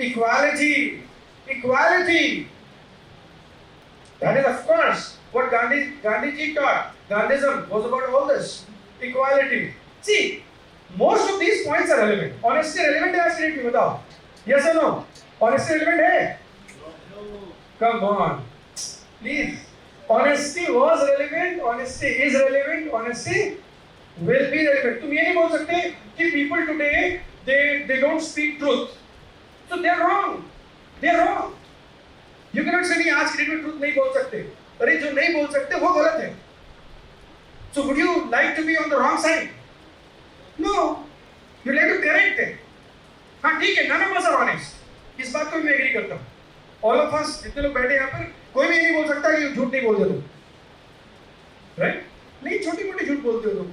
equality. Equality. That is, of course, what Gandhiji taught. Gandhism was about all this. Equality. See, most of these points are relevant. Honesty relevant है आज की date में बताओ. Yes or no? Honesty relevant है? No. Come on. Please. Honesty was relevant. Honesty is relevant. Honesty will be relevant. तुम ये नहीं बोल सकते कि people today they don't speak truth. So they are wrong. They are wrong. You cannot say नहीं आज की डेट में truth नहीं बोल सकते. अरे जो नहीं बोल सकते वो गलत है. So would you like to be on the wrong side? No. You like to correct it. हाँ ठीक है. None of us are honest. इस बात को मैं एग्री करता हूँ. All of us जितने लोग बैठे यहाँ पर कोई भी नहीं बोल सकता कि झूठ नहीं बोलते तुम. Right? नहीं छोटी-मोटी झूठ बोलते हो तुम.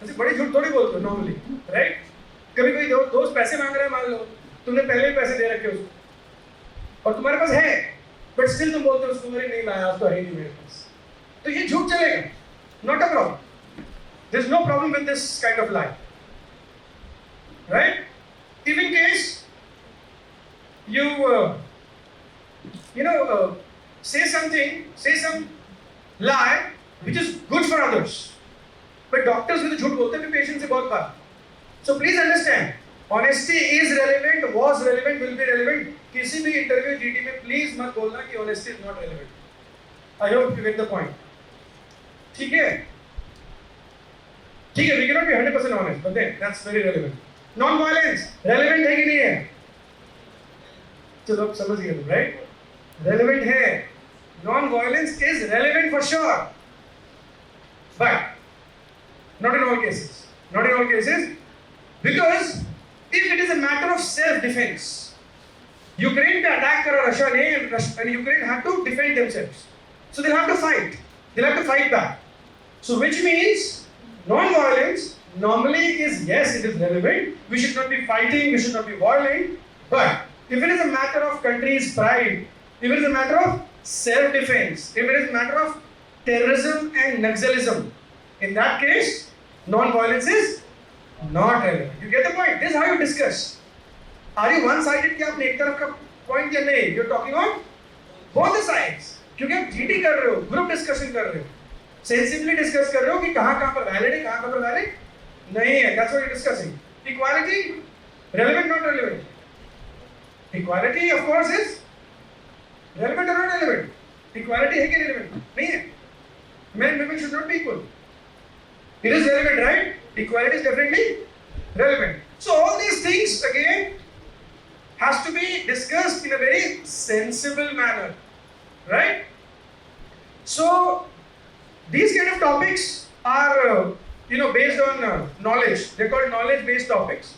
ऐसे बड़े झूठ थोड़ी बोलते हो normally. Right? कभी कोई दोस्त पैसे मांग रहा है मान लो. तुमने पहले ही पैसे दे रखे उसको. और तुम्हारे पास है. But still तुम बोलते हो उसको मेरे नहीं लाया आज तो है नहीं मेरे पास. तो ये झूठ चलेगा. Not a problem. There's no problem with this kind of lie. Right? If in case you say some lie which is good for others, but doctors भी तो झूठ बोलते हैं patient से बहुत बार. So please understand, honesty is relevant, was relevant, will be relevant. किसी भी interview GD में please मत बोलना कि honesty is not relevant. I hope you get the point. ठीक है? ठीक है, we cannot be 100% honest, but then that's very relevant. Non-violence relevant है कि नहीं है? चलो अब समझ गए तुम, right? Relevant है. Non-violence is relevant for sure, but not in all cases. Not in all cases, because if it is a matter of self-defense, Ukraine का attack करा Russia ने, and Ukraine had to defend themselves, so they'll have to fight. They'll have to fight back. So which means non-violence normally is, yes, it is relevant. We should not be fighting. We should not be violent. But if it is a matter of country's pride, if it is a matter of self-defense, if it is a matter of terrorism and Naxalism, in that case, non-violence is not relevant. You get the point? This is how you discuss. Are you one-sided कि आपने एक तरफ का point या नहीं? You're talking on both the sides. क्योंकि आप GD कर रहे हो, group discussion कर रहे हो, sensibly discuss कर रहे हो कि कहाँ पर valid है, कहाँ पर valid नहीं है. That's what you're discussing. Equality, relevant, not relevant. Equality, of course, is relevant or not relevant. Equality है कि relevant? नहीं है. Men and women should not be equal. It is relevant, right? Equality is definitely relevant. So all these things again has to be discussed in a very sensible manner, right? So these kind of topics are based on knowledge. They're called knowledge-based topics.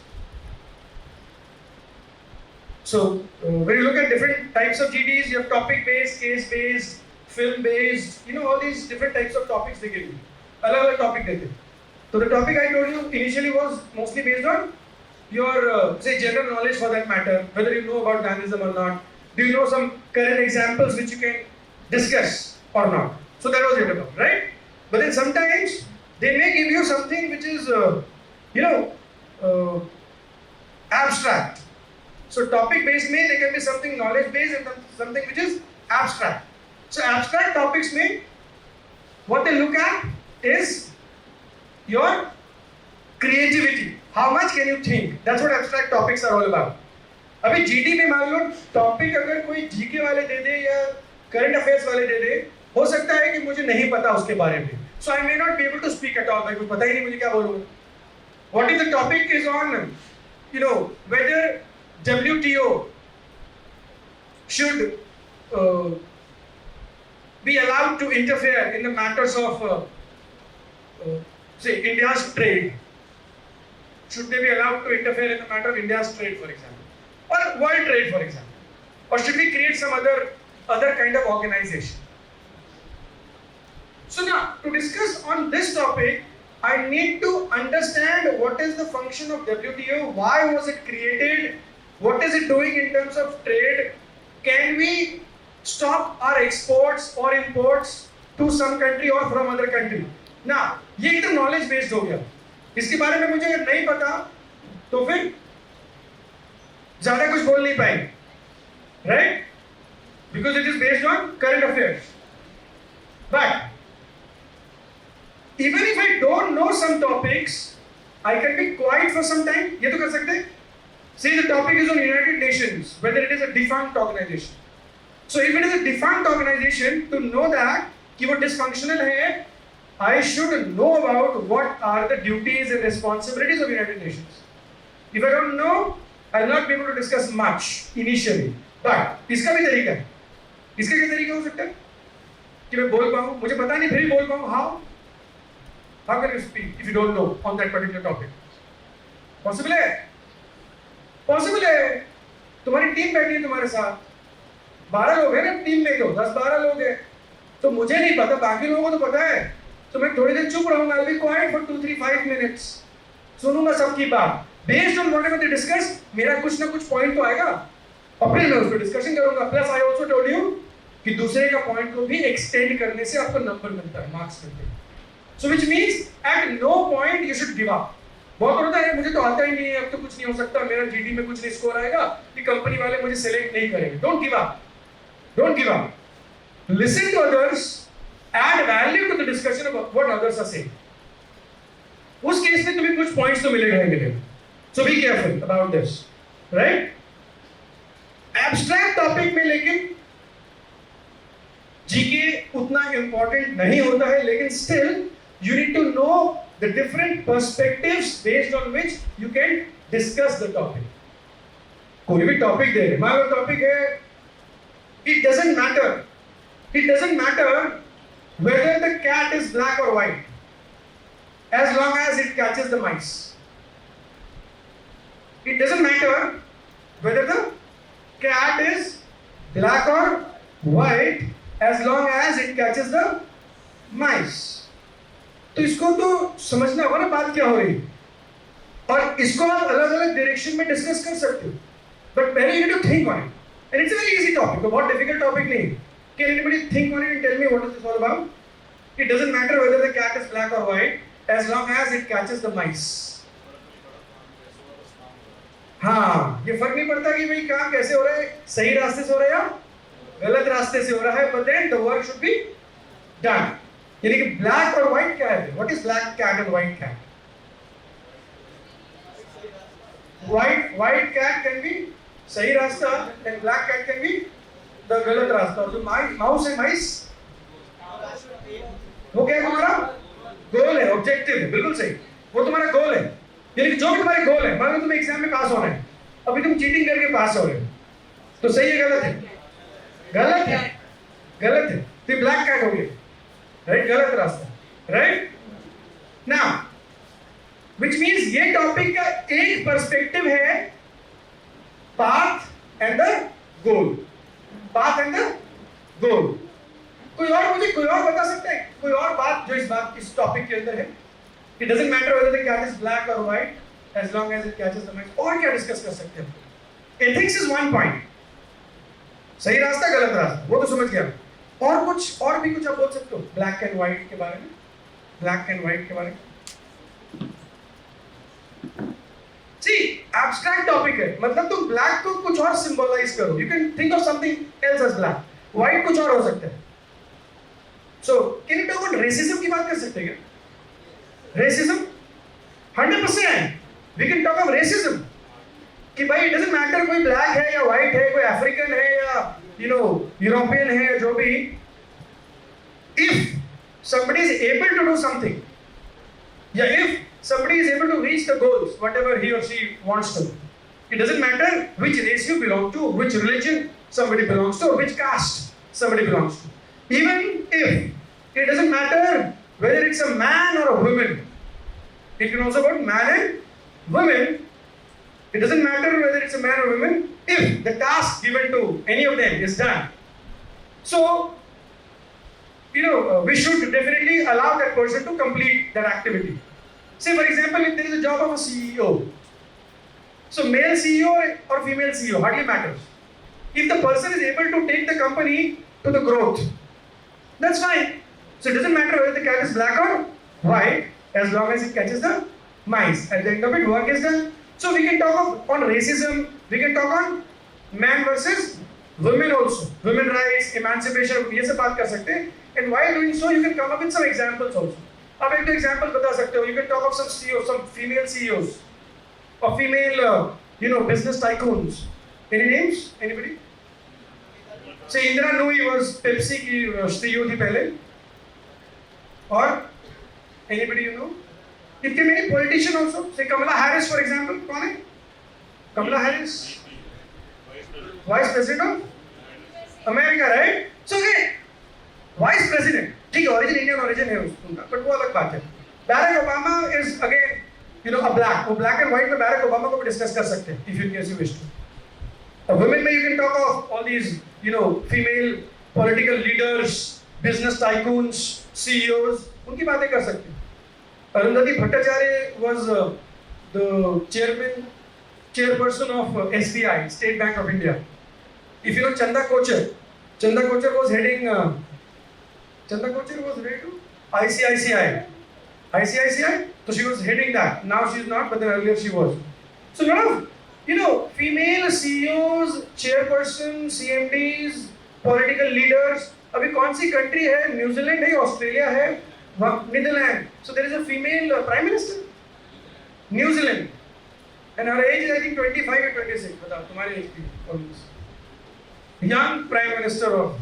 So when you look at different types of GDs, you have topic-based, case-based, film-based, all these different types of topics they give you. अलग-अलग topic देते हैं. So the topic I told you initially was mostly based on your say general knowledge for that matter, whether you know about Gandhism or not. Do you know some current examples which you can discuss or not? So that was it about, right? But then sometimes they may give you something which is abstract. So topic based में there can be something knowledge based and something which is abstract. So abstract topics में what they look at is your creativity. How much can you think? That's what abstract topics are all about. अभी GD में मान लो topic अगर कोई GK वाले दे दे या current affairs वाले दे दे, हो सकता है कि मुझे नहीं पता उसके बारे में. So I may not be able to speak at all. भाई कुछ पता ही नहीं मुझे क्या बोलूँ. What if the topic is on, whether WTO should be allowed to interfere in the matters of, say, India's trade. Should they be allowed to interfere in the matter of India's trade, for example, or world trade, for example, or should we create some other kind of organization? So now, to discuss on this topic, I need to understand what is the function of WTO, why was it created, what is it doing in terms of trade, can we stop our exports or imports to some country or from other country. Now, ये एकदम knowledge based हो गया. इसके बारे में मुझे अगर नहीं पता तो फिर ज़्यादा कुछ बोल नहीं पाएंगे. right? Because it is based on current affairs. But even if I don't know some topics, I can be quiet for some time. ये तो कर सकते हैं. Say the topic is on United Nations, whether it is a defunct organization. So if it is a defunct organization, to know that कि वो dysfunctional है, I should know about what are the duties and responsibilities of United Nations. If I don't know, I will not be able to discuss much initially. But इसका भी तरीका है. इसका क्या तरीका हो सकता है कि मैं बोल पाऊँ, मुझे पता नहीं फिर भी बोल पाऊँ. How can you speak if you don't know on that particular topic? Possible है? Possible है. तुम्हारी टीम बैठी है तुम्हारे साथ, 12 लोग हैं ना टीम में, तो 10-12 लोग हैं, तो मुझे नहीं पता, बाकी लोगों को तो पता है, तो मैं थोड़ी देर चुप रहूंगा. I'll be quiet for 2-3-5 minutes. सुनूंगा सबकी बात. Based on whatever they discuss, मेरा कुछ ना कुछ पॉइंट तो आएगा और फिर मैं उस पर डिस्कशन करूंगा. Plus I also told you कि दूसरे का पॉइंट को भी एक्सटेंड करने से आपको नंबर मिलता है, मार्क्स मिलते हैं. So which means at no point you should give up. बहुत होता है मुझे तो आता ही नहीं है, अब तो कुछ नहीं हो सकता, मेरा जीडी में कुछ नहीं स्कोर आएगा, कि कंपनी वाले मुझे सिलेक्ट नहीं करेंगे. Don't give up. Don't give up. Listen to others, add value to the discussion of what others are saying. उस केस में तुम्हें कुछ पॉइंट्स तो मिलेगा ही मिलेगा. So be careful about this, right? Abstract topic में लेकिन जीके उतना इंपॉर्टेंट नहीं होता है, लेकिन still you need to know the different perspectives based on which you can discuss the topic. कोई भी टॉपिक दे रहे, मान लो टॉपिक है, it doesn't matter whether the cat is black or white, as long as it catches the mice. It doesn't matter whether the cat is black or white, as long as it catches the mice. तो इसको तो समझना होगा ना बात क्या हो रही है, और इसको आप अलग अलग डायरेक्शन में डिस्कस कर सकते हो, बट पहले you need to think on it. And it's a very easy topic, तो बहुत डिफिकल्ट टॉपिक नहीं है. Can anybody think on it and tell me what is this all about? It doesn't matter whether the cat is black और white as long as it catches the mice. हाँ, ये फर्क नहीं पड़ता कि भाई काम कैसे हो रहा है, सही रास्ते से हो रहा है या गलत रास्ते से हो रहा है, but then the work should be done. यानी कि ब्लैक और व्हाइट क्या है? What is black cat and white cat? White cat can be सही रास्ता and black cat can be the गलत रास्ता. और जो माउस है, माइस, वो क्या है तुम्हारा गोल है, ऑब्जेक्टिव है. बिल्कुल सही, वो तुम्हारा गोल है. यानी कि जो भी तुम्हारे गोल है, मान लो तुम्हें एग्जाम में पास होना है, अभी तुम चीटिंग करके पास हो रहे हो, तो सही है गलत है? गलत है, गलत है. तो ब्लैक कैट हो गया, राइट? गलत रास्ता, राइट? नाउ व्हिच मींस ये टॉपिक का एक पर्सपेक्टिव है, path and the goal. Path and the goal. कोई और मुझे कोई और बता सकता है कोई और बात जो इस टॉपिक के अंदर है? It doesn't matter whether the cat is black or white, as long as it catches the mice. और क्या डिस्कस कर सकते हैं? Ethics is one point. सही रास्ता, गलत रास्ता, वो तो समझ गया. और कुछ, और भी कुछ आप बोल सकते हो ब्लैक एंड व्हाइट के बारे में? ब्लैक एंड व्हाइट के बारे में सी एब्स्ट्रैक्ट टॉपिक है, मतलब तुम ब्लैक को कुछ और सिंबलाइज करो. You can think of something else as black. White कुछ और हो सकता है. So can you talk about racism की बात कर सकते हैं क्या? Racism, 100%. We can talk of racism. कि भाई it doesn't matter कोई black है या white है, कोई African है या European है, जो भी. If somebody is able to do something, या if somebody is able to reach the goals, whatever he or she wants to, it doesn't matter which race you belong to, which religion somebody belongs to, or which caste somebody belongs to. Even if it doesn't matter whether it's a man or a woman, it can also be man and women. It doesn't matter whether it's a man or woman, if the task given to any of them is done. So, we should definitely allow that person to complete that activity. Say, for example, if there is a job of a CEO, so male CEO or female CEO, hardly matters. If the person is able to take the company to the growth, that's fine. So it doesn't matter whether the cat is black or white, as long as it catches the mice. At the end of it, work is done. So we can talk on racism, we can talk on man versus women also, women rights, emancipation, ये सब बात कर सकते हैं. And while doing so, you can come up with some examples also. आप एक दो example बता सकते हो. You can talk of some CEOs, some female CEOs, or female, business tycoons. Any names? Anybody? Say Indra Nooyi was Pepsi की CEO थी पहले. Or anybody you know? It can be any politician also. Say Kamala Harris for example. कौन है? Kamala Harris, Vice President of America, right? So okay, Vice President. ठीक है, origin Indian origin है उसका, but वो अलग बात है. Barack Obama is again, a black. वो black and white में Barack Obama को भी discuss कर सकते हैं, if in case you wish to. Women में you can talk of all these, female political leaders, business tycoons, CEOs, उनकी बातें कर सकते हैं. Arundhati Bhattacharya was the chairperson of SBI, State Bank of India. If you know Chanda Kochhar was heading. Chanda Kochhar was heading to ICICI. So she was heading that. Now she is not, but then earlier she was. So a lot of female CEOs, chairpersons, CMDs, political leaders. अभी कौन सी country है? New Zealand है, Australia है, Netherlands. So there is a female prime minister. New Zealand. And her age is I think 25 or 26. बताओ तुम्हारी age की almost. Young prime minister of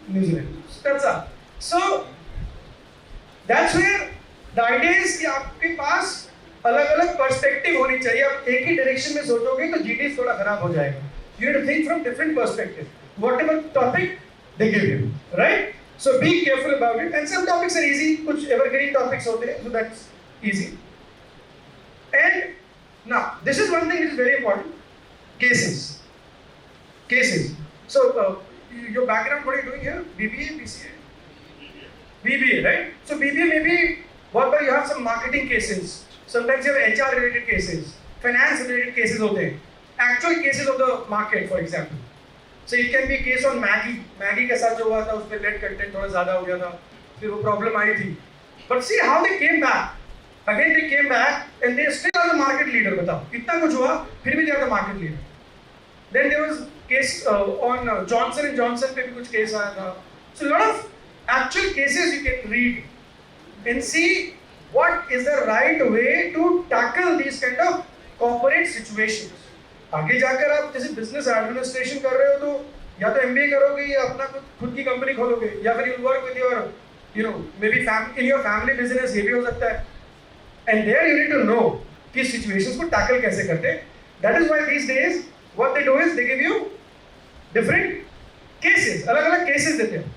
New Zealand. That's all. So that's where the idea is कि आपके पास अलग-अलग perspective होनी चाहिए. आप एक ही डायरेक्शन में सोचोगे तो जीडी थोड़ा खराब हो जाएगा. You have to think from different perspectives. Whatever topic they give you, right? So be careful about it. And some topics are easy. कुछ evergreen topics होते हैं, so that's easy. And now this is one thing which is very important. Cases. So your background, what are you doing here? BBA, BCA? BBA, right? So BBA maybe whatever you have some marketing cases. Sometimes you have HR related cases, finance related cases होते हैं. Actual cases of the market, for example. So it can be a case on Maggi. Maggi के साथ जो हुआ था उसमें lead content थोड़ा ज़्यादा हो गया था, फिर वो problem आई थी. But see how they came back. Again they came back and they still are the market leader. बताओ इतना कुछ हुआ फिर भी they are the market leader. Then there was case on Johnson and Johnson पे भी कुछ case आया था. So a lot of actual cases you can read and see what is the right way to tackle these kind of corporate situations. आगे जाकर आप जैसे business administration कर रहे हो तो या तो एमबीए करोगे या अपना खुद की कंपनी खोलोगे या फिर you work with your maybe in your family business. ये भी हो सकता है. And there you need to know कि सिचुएशंस को टैकल कैसे करते हैं. That is why these days what they do is they give you different cases. अलग-अलग केसेस देते हैं,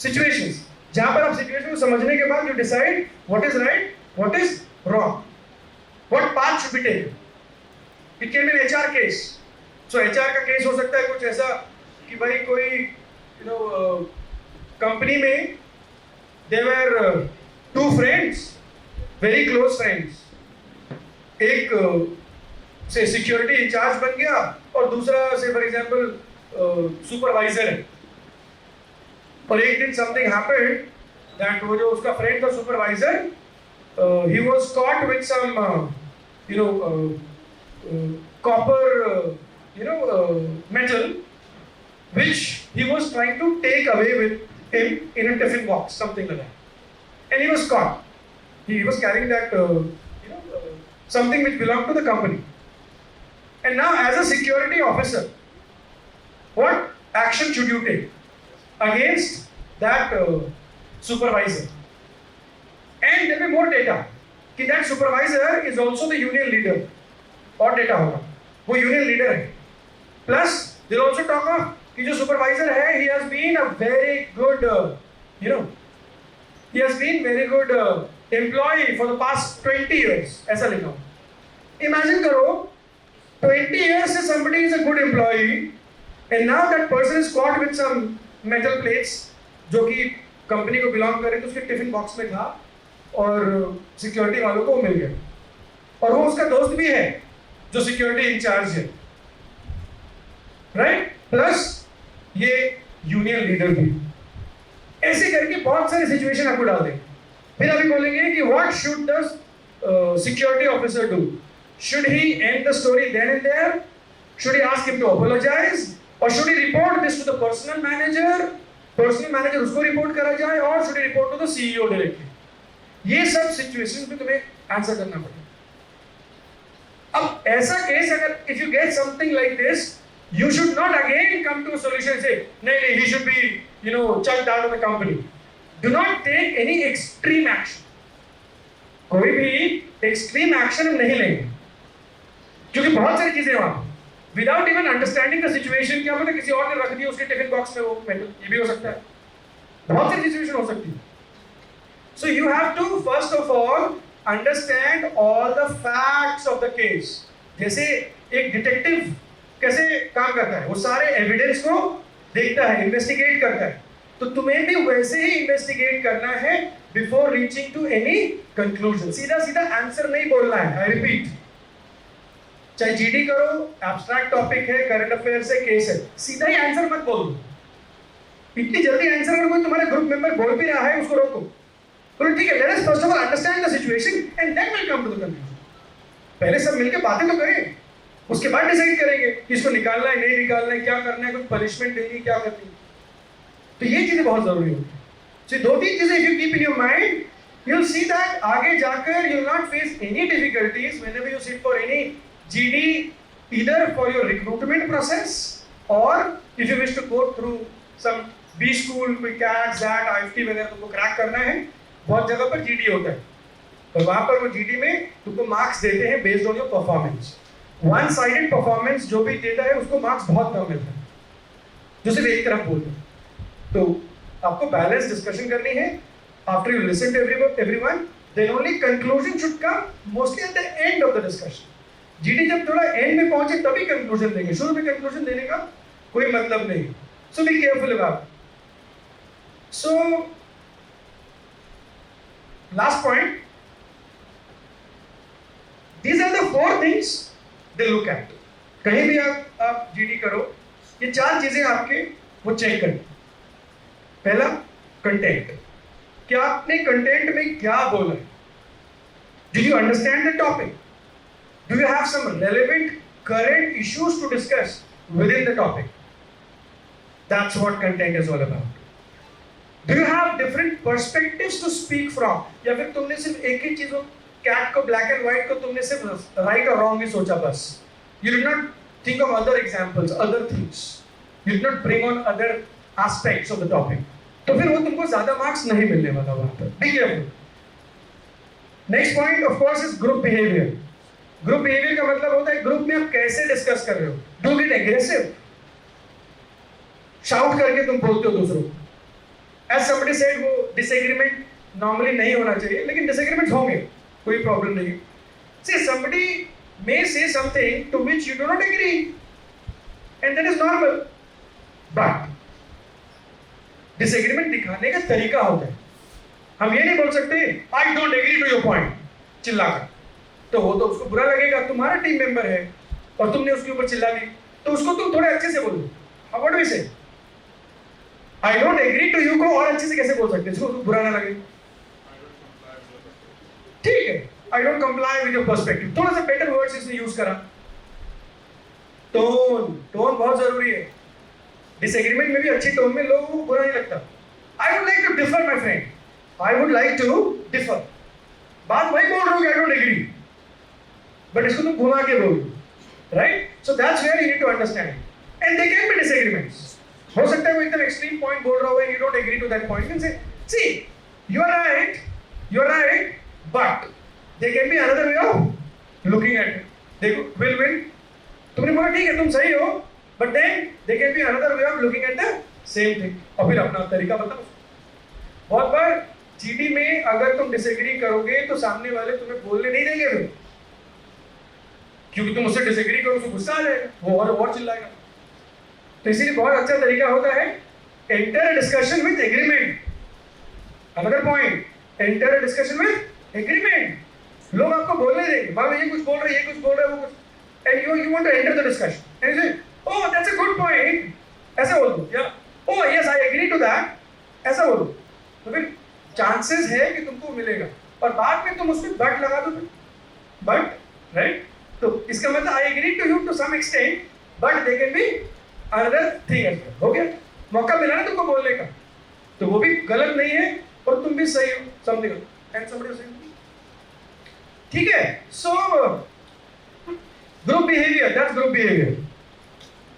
सिचुएशंस, जहां पर आप सिचुएशन को समझने के बाद you decide what is right, what is wrong, what path should be taken. It can be an HR case. So HR का केस हो सकता है कुछ ऐसा कि भाई कोई कंपनी में there were two friends, very close friends. एक से सिक्योरिटी इंचार्ज बन गया और दूसरा से फॉर एग्जांपल सुपरवाइजर है. और एक दिन something happened that वो जो उसका फ्रेंड था supervisor, he was caught with some copper metal which he was trying to take away with him in a tiffin box, something like that, and he was caught. He was carrying that something which belonged to the company. And now as a security officer, what action should you take against that supervisor? And there will be more data कि that supervisor is also the union leader. और data होगा वो union leader है. Plus they also talk of कि जो supervisor है he has been a very good he has been very good employ for the past 20 years. ऐसा लिखा हो. इमेजिन करो 20 इयर्स से somebody is a good employee and now that person is caught with some metal plates जो कि company को belong करे, तो उसके टिफिन बॉक्स में था और सिक्योरिटी वालों को मिल गया. और वो उसका दोस्त भी है जो सिक्योरिटी इंचार्ज है, राइट? प्लस ये यूनियन लीडर भी. ऐसे करके बहुत सारे सिचुएशन आपको डाल देंगे. फिर अभी बोलेंगे कि what should the security officer do? Should he end the story then end there? Should he ask him to apologize? Or should he report this to the personal manager उसको रिपोर्ट करा जाए, or should he report to the CEO directly. ये सब situations में तुम्हें answer करना पड़ेगा। अब ऐसा केस अगर if you get something like this, you should not again come to a solution and say nahi he should be chucked out of the company. Do not take any extreme action. कोई भी extreme action हम नहीं लेंगे, क्योंकि बहुत सारी चीजें वहां without even understanding the situation, क्या पता किसी और ने रख दिया उसके टिफिन बॉक्स में वो मेटल, ये भी हो सकता है, बहुत सारी सिचुएशन हो सकती है। So you have to first of all understand all the facts of the case. जैसे एक डिटेक्टिव कैसे काम करता है, वो सारे एविडेंस को देखता है, इन्वेस्टिगेट करता है, तो तुम्हें भी वैसे ही इन्वेस्टिगेट करना है before reaching to any conclusion. सीधा सीधा आंसर नहीं बोलना है। आई रिपीट, चाहे जीडी करो, एब्स्ट्रैक्ट टॉपिक है, करंट अफेयर से केस है, सीधा ही आंसर मत बोलो। इतनी जल्दी आंसर अगर कोई तुम्हारा ग्रुप मेंबर बोल भी रहा है उसको रोको, बोलो ठीक है, let us first of all understand the situation and then will come to the conclusion. पहले सब मिलकर बातें तो करें, उसके बाद डिसाइड करेंगे कि इसको निकालना है नहीं निकालना है, क्या करना है, कुछ पनिशमेंट देनी है, क्या करनी है। तो ये चीजें बहुत जरूरी होती है। सो दो तीन चीजें if you keep in your mind, you will see that आगे जाकर you will not face any difficulties whenever you sit for any GD, either for your recruitment process or if you wish to go through some B school, कोई CAT, XAT, IFT वगैरह तुमको crack करना है। बहुत जगह पर GD होता है, तो वहां पर वो जीडी में तुमको मार्क्स देते हैं based on your performance. One sided performance जो भी देता है उसको मार्क्स बहुत कम मिलता है, जो सिर्फ एक तरफ बोलते हैं। तो आपको बैलेंस डिस्कशन करनी है। After you listen to everyone, then only conclusion should come mostly at the end of the discussion. GD जब थोड़ा एंड में पहुंचे तभी कंक्लूजन देंगे, शुरू में कंक्लूजन देने का कोई मतलब नहीं। So be careful about. So last point, these are the four things they look at. कहीं भी आप जीडी करो, ये चार चीजें आपके वो चेक करें। पहला, कंटेंट, क्या आपने कंटेंट में क्या बोला है? Do you understand the topic? Do you have some relevant current issues to discuss within the topic? That's what content is all about. Do you have different perspectives to speak from? या फिर तुमने सिर्फ एक ही चीज, cat को, black and white को तुमने सिर्फ राइट और रॉन्ग ही सोचा बस? You did not think of other examples, other things. You did not bring on other aspects of the topic. तो फिर वो तुमको ज्यादा मार्क्स नहीं मिलने वाला वहां पर। Be careful. Next point of course is group behavior. Group behavior का मतलब होता है ग्रुप में आप कैसे डिस्कस कर रहे हो। Do get aggressive. शाउट करके तुम बोलते हो दूसरों को। As somebody said, वो disagreement normally नहीं होना चाहिए, लेकिन disagreements होंगे, कोई प्रॉब्लम नहीं। See, somebody may say something to which you do not agree, and that is normal. But disagreement दिखाने का तरीका होता है। हम ये नहीं बोल सकते I don't agree to your point चिल्लाकर, तो वो तो उसको बुरा लगेगा। तुम्हारा टीम मेंबर है और तुमने उसके ऊपर चिल्ला दी, तो उसको तुम थोड़े अच्छे से बोलो। How what do we say? I don't agree to you को और अच्छे से कैसे बोल सकते हैं जिसको बुरा ना लगे? ठीक है, I don't comply with your perspective, थोड़ा सा better words इसने यूज करा। टोन बहुत जरूरी है। डिसएग्रीमेंट में भी अच्छी टोन में लोगों को बुरा नहीं लगता। I would like to differ my friend, I would like to differ, बात वही बोल रहा हूँ कि I don't agree, but इसको तुम घुमा के बोल, right? So that's where you need to understand, and there can be disagreements. हो सकता है वो एकदम एक्सट्रीम पॉइंट बोल रहा हो and you don't agree to that point, you can say, see, you are right, but there can be another way of looking at it. देखो, will तुमने बोला ठीक है तुम सही हो, but then there can be another way of looking at the same thing, और फिर अपना तरीका बताओ। बहुत बार जीडी में अगर तुम डिसएग्री करोगे तो सामने वाले तुम्हें बोलने नहीं देंगे फिर, क्योंकि तुम उससे डिसएग्री करो तो गुस्सा आ जाएगा, वो और चिल्लाएगा। तो इसीलिए बहुत अच्छा तरीका होता है enter discussion with agreement. Another point, enter discussion with agreement. लोग आपको बोलने देंगे, मान लो ये कुछ बोल रहे हैं, ये कुछ बोल रहे हैं, वो कुछ, and you want to enter the discussion and say oh that's a good point, ऐसा बोल दो, या oh yes I agree to that, ऐसा बोलो, तो फिर चांसेस है कि तुमको मिलेगा। और बाद में तुम उसमें बट लगा दो, बट राइट, तो इसका मतलब I agree to you to some extent, but they can be another thing as well. हो गया, मौका मिला ना तुमको बोलने का, तो वो भी गलत नहीं है और तुम भी सही हो, समथिंग एंड समबडी सेइंग, ठीक है। So group behaviour, that's group behaviour.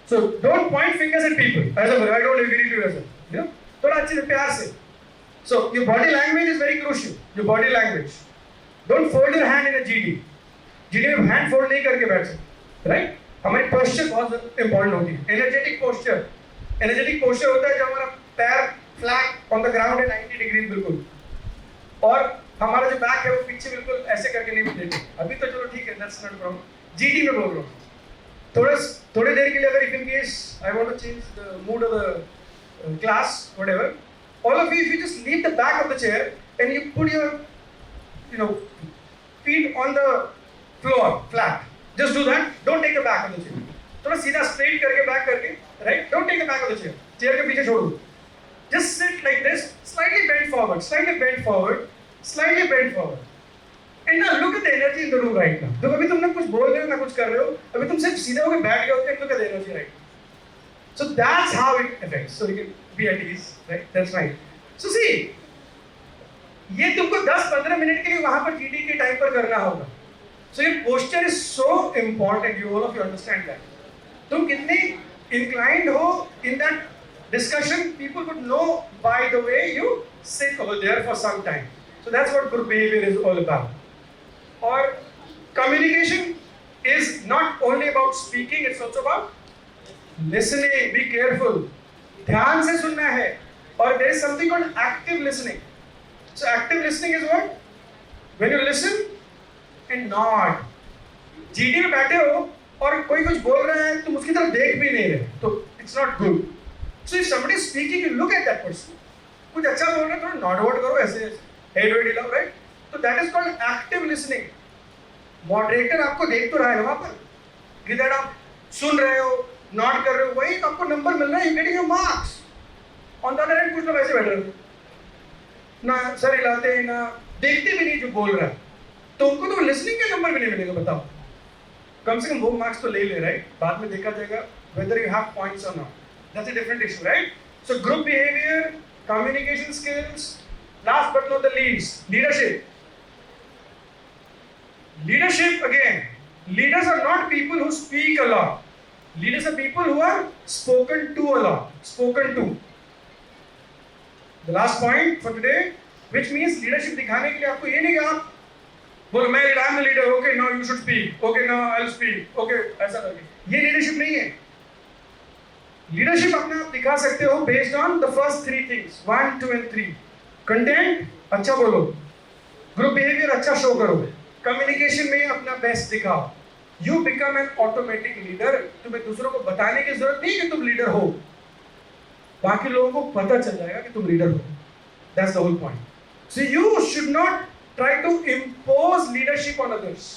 So don't point fingers eight people, ऐसा बोलो, आई डोंट एग्री टू ऐसा, यू नो, थोड़ा अच्छे से प्यार से। So your body language is very crucial, your body language. Don't fold your hand in a GD, GD में hand fold नहीं करके बैठ सकते, राइट। हमारी पोस्चर बहुत इंपॉर्टेंट होती है, एनर्जेटिक पोस्चर। एनर्जेटिक पोस्चर होता है जब हमारा पैर फ्लैट ऑन द ग्राउंड है 90 डिग्री बिल्कुल, और हमारा जो बैक है वो पीछे बिल्कुल ऐसे करके नहीं देते। अभी तो चलो ठीक है, दैट्स नॉट प्रॉब्लम, जीडी में बोल रहा हूँ। थोड़ी देर के लिए अगर if in case I want to change the mood of the class whatever, all of you, if you just leave the back of the chair and you put your, you know, feet on the floor flat, just do that, don't take the back of the chair, थोड़ा सीधा straight करके back करके, right, don't take the back of the chair, chair के पीछे छोड़ो, just sit like this, slightly bent forward, slightly bent forward, slightly bent forward, and now look at the energy in the room right now। देखो अभी तुम ना कुछ बोल रहे हो ना कुछ कर रहे हो, अभी तुम सिर्फ सीधे होकर बैठ गए हो, and look at the energy right now। So that's how it affects, so you can be at ease, right, that's right। So see, ये तुमको 10-15 मिनट के लिए वहां पर जीडी के टाइम पर करना होगा। So your posture is so important, you all of you understand that। तुम कितने inclined हो in that discussion, people would know by the way you sit over there for some time। So that's what group behavior is all about। Or communication is not only about speaking, it's also about listening। Be careful, ध्यान से सुनना है। और there is something called active listening। So active listening is what? When you listen and nod। GD में बैठे हो और कोई कुछ बोल रहा है तुम उसकी तरफ देख भी नहीं रहे, तो it's not good। So if somebody is speaking, you look at that person। कुछ अच्छा बोल रहा है थोड़ा नॉड वॉड करो, ऐसे हेड वेड हिलाओ, राइट। तो that is called active listening। Moderator आपको देख तो रहा है वहां पर, किधर आप सुन रहे हो, नॉड कर रहे हो, वही आपको नंबर मिल रहा है, you getting your marks। On the other hand कुछ लोग ऐसे बैठ रहे हैं, ना सर हिलाते हैं ना देखते भी नहीं जो बोल रहा है, तो उनको तो लिसनिंग के नंबर भी नहीं मिलेगा। बताओ, कम से कम वो मार्क्स तो ले ले, राइट। बाद में देखा जाएगा whether you have points or not, that's a different issue, right। So group behavior, communication skills, last but not the least, leadership। Leadership, again, leaders are not people who speak a lot, leaders are people who are spoken to a lot, spoken to। The last point for today, which means leadership दिखाने के लिए आपको ये नहीं कि आप बोलो मैं I am the leader, okay now you should speak, okay now I'll speak, okay ऐसा करके, ये leadership नहीं है। Leadership अपने आप दिखा सकते हो based on the first three things, 1, 2 and 3। Content अच्छा बोलो, group behavior अच्छा show करो, communication में अपना best दिखाओ, you become an automatic leader। तुम्हें दूसरों को बताने की जरूरत नहीं कि तुम leader हो, बाकी लोगों को पता चल जाएगा कि तुम लीडर हो। That's the whole point। So you should not try to impose leadership on others।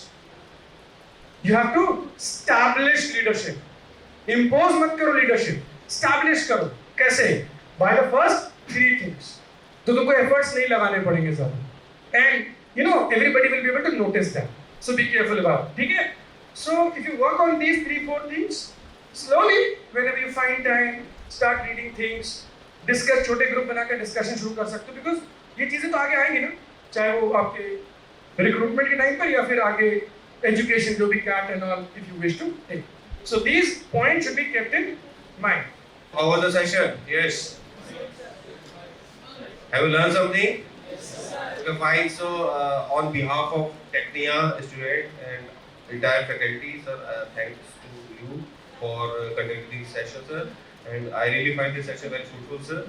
You have to establish leadership। Impose मत करो leadership, establish करो। कैसे? By the first three things। तो तुमको efforts नहीं लगाने पड़ेंगे ज़्यादा। And you know everybody will be able to notice that। So be careful about it। ठीक है? So if you work on these 3-4 things, slowly whenever you find time, start reading things, discuss, छोटे group बनाकर discussion शुरू कर सकते हो, because ये चीजें तो आगे आएंगी ना, चाहे वो आपके रिक्रूटमेंट के टाइम पर या फिर आगे एजुकेशन जो भी CAT and all, if you wish to take. So these points should be kept in mind. How was the session? Yes. Have you learned something? Yes, sir. Okay, fine. So, on behalf of Tecnia student and entire faculty, sir, thanks to you for conducting this session, sir. And I really find this session very fruitful, sir.